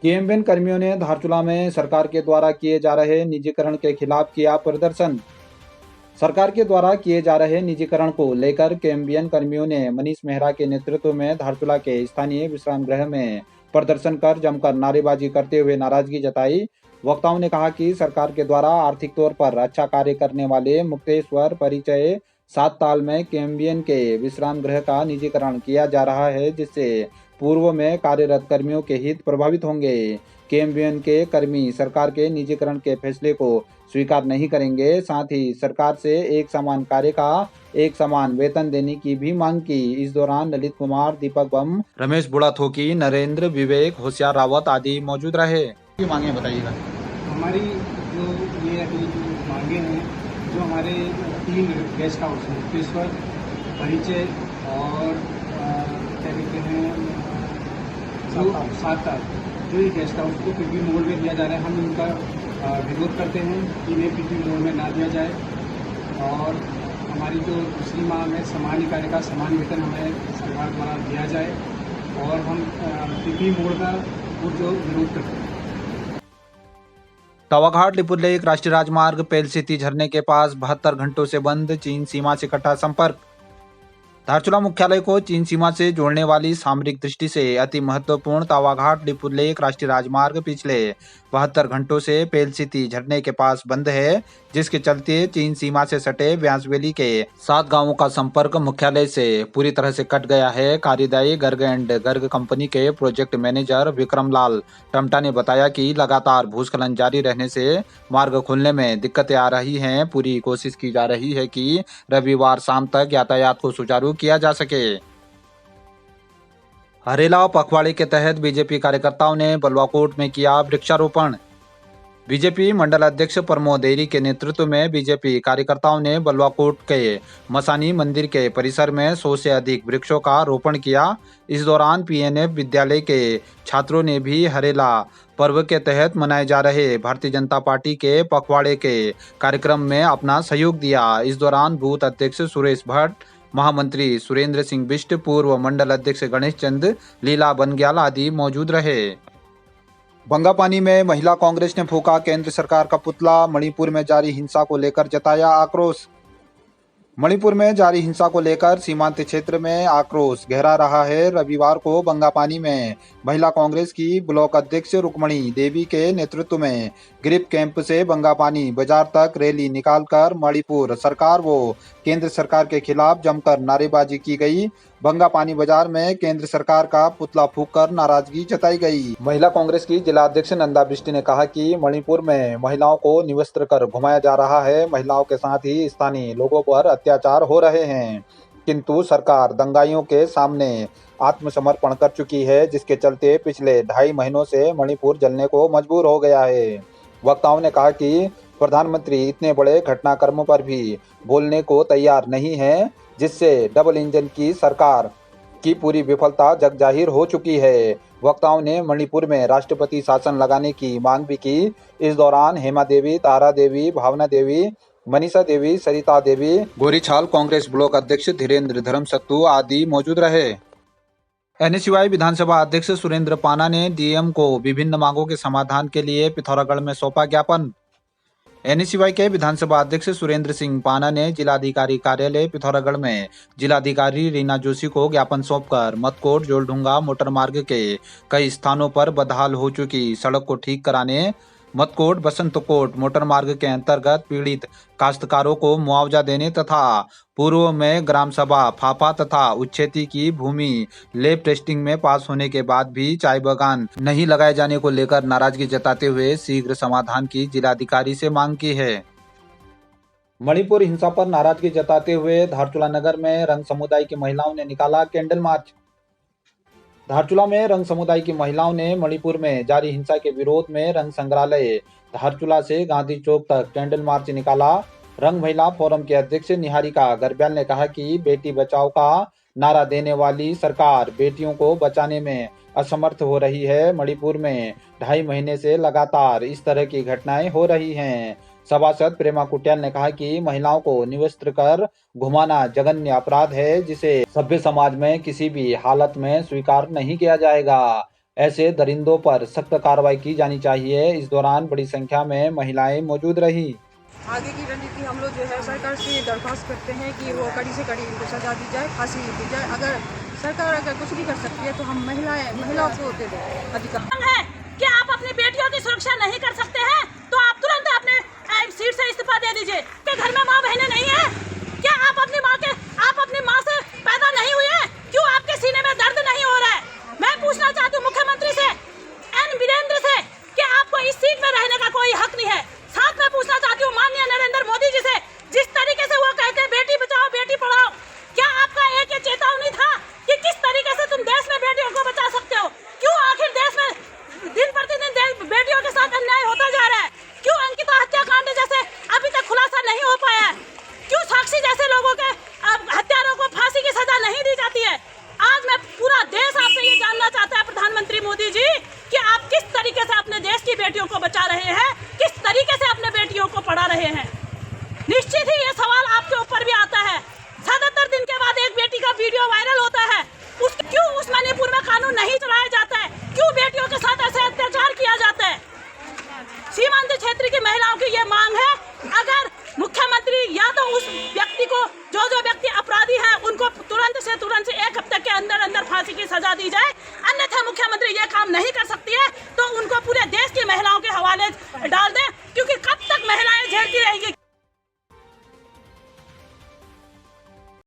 केएमबीएन कर्मियों ने धारचूला में सरकार के द्वारा किए जा रहे निजीकरण के खिलाफ किया प्रदर्शन। सरकार के द्वारा किए जा रहे निजीकरण को लेकर केएमबीएन कर्मियों ने मनीष मेहरा के नेतृत्व में धारचूला के स्थानीय विश्राम गृह में प्रदर्शन कर जमकर नारेबाजी करते हुए नाराजगी जताई। वक्ताओं ने कहा कि सरकार के द्वारा आर्थिक तौर पर अच्छा कार्य करने वाले मुक्तेश्वर परिचय 7 ताल में केएमबीएन के विश्राम गृह का निजीकरण किया जा रहा है, जिससे पूर्व में कार्यरत कर्मियों के हित प्रभावित होंगे। केएमबीएन के कर्मी सरकार के निजीकरण के फैसले को स्वीकार नहीं करेंगे। साथ ही सरकार से एक समान कार्य का एक समान वेतन देने की भी मांग की। इस दौरान ललित कुमार, दीपक बम, रमेश बुढ़ाथोकी, नरेंद्र, विवेक, होशियार रावत आदि मौजूद रहे। मांगे बताइएगा। हमारी जो ये अभी जो मांगे हैं, जो हमारे 3 गेस्ट हाउस हैं, मुक्तेश्वर, परिचय और क्या कहते हैं 7 ताल, जो ये गेस्ट हाउस को पीपी मोड में दिया जा रहा है, हम इनका विरोध करते हैं कि इन्हें पीपी मोड में ना दिया जाए। और हमारी जो दूसरी मांग है, समान कार्य का समान वेतन हमें सरकार द्वारा दिया जाए और हम पीपी मोड का जो विरोध करते हैं। तवाघाट लिपुलेख राष्ट्रीय राजमार्ग पेलसिती झरने के पास 72 घंटों से बंद, चीन सीमा से कटा संपर्क। धारचूला मुख्यालय को चीन सीमा से जोड़ने वाली सामरिक दृष्टि से अति महत्वपूर्ण तवाघाट लिपुलेख राष्ट्रीय राजमार्ग पिछले 72 घंटों से पेलसिती झरने के पास बंद है, जिसके चलते चीन सीमा से सटे व्यासवेली के 7 गांवों का संपर्क मुख्यालय से पूरी तरह से कट गया है। कार्यदायी गर्ग एंड गर्ग कंपनी के प्रोजेक्ट मैनेजर विक्रम लाल टमटा ने बताया कि लगातार भूस्खलन जारी रहने से मार्ग खोलने में दिक्कतें आ रही हैं। पूरी कोशिश की जा रही है कि रविवार शाम तक यातायात को सुचारू किया जा सके। हरेला पखवाड़े के तहत बीजेपी कार्यकर्ताओं ने बलवाकोट में किया वृक्षारोपण। बीजेपी मंडल अध्यक्ष प्रमोद देरी के नेतृत्व में बीजेपी कार्यकर्ताओं ने बलवाकोट के मसानी मंदिर के परिसर में 100 से अधिक वृक्षों का रोपण किया। इस दौरान पीएनएफ विद्यालय के छात्रों ने भी हरेला पर्व के तहत मनाए जा रहे भारतीय जनता पार्टी के पखवाड़े के कार्यक्रम में अपना सहयोग दिया। इस दौरान बूथ अध्यक्ष सुरेश भट्ट, महामंत्री सुरेंद्र सिंह बिष्ट, पूर्व मंडल अध्यक्ष गणेश चंद, लीला बनग्याल आदि मौजूद रहे। बंगापानी में महिला कांग्रेस ने फूंका केंद्र सरकार का पुतला। मणिपुर में जारी हिंसा को लेकर जताया आक्रोश। मणिपुर में जारी हिंसा को लेकर सीमांत क्षेत्र में आक्रोश गहरा रहा है। रविवार को बंगापानी में महिला कांग्रेस की ब्लॉक अध्यक्ष रुक्मणी देवी के नेतृत्व में ग्रिप कैंप से बंगापानी बाजार तक रैली निकालकर मणिपुर सरकार व केंद्र सरकार के खिलाफ जमकर नारेबाजी की गई। बंगापानी बाजार में केंद्र सरकार का पुतला फूंककर नाराजगी जताई गई। महिला कांग्रेस की जिला अध्यक्ष नंदा बिष्ट ने कहा कि मणिपुर में महिलाओं को निवस्त्र कर घुमाया जा रहा है। महिलाओं के साथ ही स्थानीय लोगों पर अत्याचार हो रहे हैं, किंतु सरकार दंगाइयों के सामने आत्मसमर्पण कर चुकी है, जिसके चलते पिछले 2.5 महीनों से मणिपुर जलने को मजबूर हो गया है। वक्ताओं ने कहा कि प्रधानमंत्री इतने बड़े घटनाक्रमों पर भी बोलने को तैयार नहीं है, जिससे डबल इंजन की सरकार की पूरी विफलता जग जाहिर हो चुकी है। वक्ताओं ने मणिपुर में राष्ट्रपति शासन लगाने की मांग भी की। इस दौरान हेमा देवी, तारा देवी, भावना देवी, मनीषा देवी, सरिता देवी, गोरीछाल कांग्रेस ब्लॉक अध्यक्ष धीरेन्द्र धर्मसत्तू आदि मौजूद रहे। एनएसयूआई विधानसभा अध्यक्ष सुरेंद्र पाना ने डीएम को विभिन्न मांगों के समाधान के लिए पिथौरागढ़ में सौंपा ज्ञापन। एनएसयूआई के विधानसभा अध्यक्ष सुरेंद्र सिंह पाना ने जिलाधिकारी कार्यालय पिथौरागढ़ में जिलाधिकारी रीना जोशी को ज्ञापन सौंपकर मतकोट जोलढुंगा मोटर मार्ग के कई स्थानों पर बदहाल हो चुकी सड़क को ठीक कराने, मतकोट बसंतकोट मोटर मार्ग के अंतर्गत पीड़ित काश्तकारों को मुआवजा देने तथा पूर्व में ग्राम सभा फाफा तथा उच्छेदी की भूमि लैब टेस्टिंग में पास होने के बाद भी चाय बागान नहीं लगाए जाने को लेकर नाराजगी जताते हुए शीघ्र समाधान की जिलाधिकारी से मांग की है। मणिपुर हिंसा पर नाराजगी जताते हुए धारचूला नगर में रंग समुदाय की महिलाओं ने निकाला कैंडल मार्च। धारचूला में रंग समुदाय की महिलाओं ने मणिपुर में जारी हिंसा के विरोध में रंग संग्रहालय धारचूला से गांधी चौक तक कैंडल मार्च निकाला। रंग महिला फोरम के अध्यक्ष निहारिका गर्ब्याल ने कहा कि बेटी बचाओ का नारा देने वाली सरकार बेटियों को बचाने में असमर्थ हो रही है। मणिपुर में 2.5 महीने से लगातार इस तरह की घटनाएं हो रही हैं। सभासद प्रेमा कुटियाल ने कहा कि महिलाओं को निवस्त्र कर घुमाना जघन्य अपराध है, जिसे सभ्य समाज में किसी भी हालत में स्वीकार नहीं किया जाएगा। ऐसे दरिंदों पर सख्त कार्रवाई की जानी चाहिए। इस दौरान बड़ी संख्या में महिलाएं मौजूद रही। आगे की रणनीति हम लोग जो है सरकार से ये दरख्वास्त करते हैं कि वो कड़ी से कड़ी इनको सजा दी जाए, फांसी दी जाए। अगर सरकार कुछ नहीं कर सकती है तो हम महिलाओं को दे दें अधिकार। है कि आप अपनी बेटियों की सुरक्षा नहीं कर सकते हैं तो आप तुरंत अपने सीट से इस्तीफा दे दीजिए। कि घर में माँ बहनें नहीं है क्या? आप अपनी माँ से पैदा नहीं हुए हैं? क्यों आपके सीने में दर्द नहीं हो रहा है? मैं पूछना चाहती हूँ मुख्यमंत्री से, एन वीरेंद्र से, कि आपको इस सीट में रहने का कोई हक नहीं है। साथ में पूछना चाहती हूँ माननीय नरेंद्र मोदी जी से, जिस तरीके से वो कहते हैं बेटी बचाओ बेटी पढ़ाओ, क्या आपका एक चेतावनी था कि किस तरीके से तुम देश में बेटियों को बचा सकते हो? क्यों आखिर देश में दिन प्रतिदिन बेटियों के साथ अन्याय होता जा रहा है? क्यों अंकिता हत्याकांड जैसे अभी तक खुलासा नहीं हो पाया है? क्यों साक्षी जैसे लोगों के हत्यारों को फांसी की सजा नहीं दी जाती है? आज मैं पूरा देश आपसे ये जानना चाहता है प्रधानमंत्री मोदी जी कि आप किस तरीके से अपने देश की बेटियों को बचा रहे हैं, किस तरीके से अपने बेटियों को पढ़ा रहे हैं। निश्चित ही ये सवाल आपके ऊपर भी आता है। 77 दिन के बाद एक बेटी का वीडियो वायरल होता है, क्यों उस मणिपुर में कानून नहीं चलाया जाता है? क्यों बेटियों के साथ ऐसे अत्याचार किया जाता है? सीमांत क्षेत्र की महिलाओं की ये मांग है, अगर मुख्यमंत्री या तो उस व्यक्ति को जो व्यक्ति अपराधी है उनको तुरंत से 1 हफ्ते के अंदर फांसी की सजा दी जाए, अन्यथा मुख्यमंत्री ये काम नहीं कर सकती है तो उनको पूरे देश की महिलाओं के हवाले डाल दें, क्योंकि कब तक महिलाएं झेलती रहेंगी।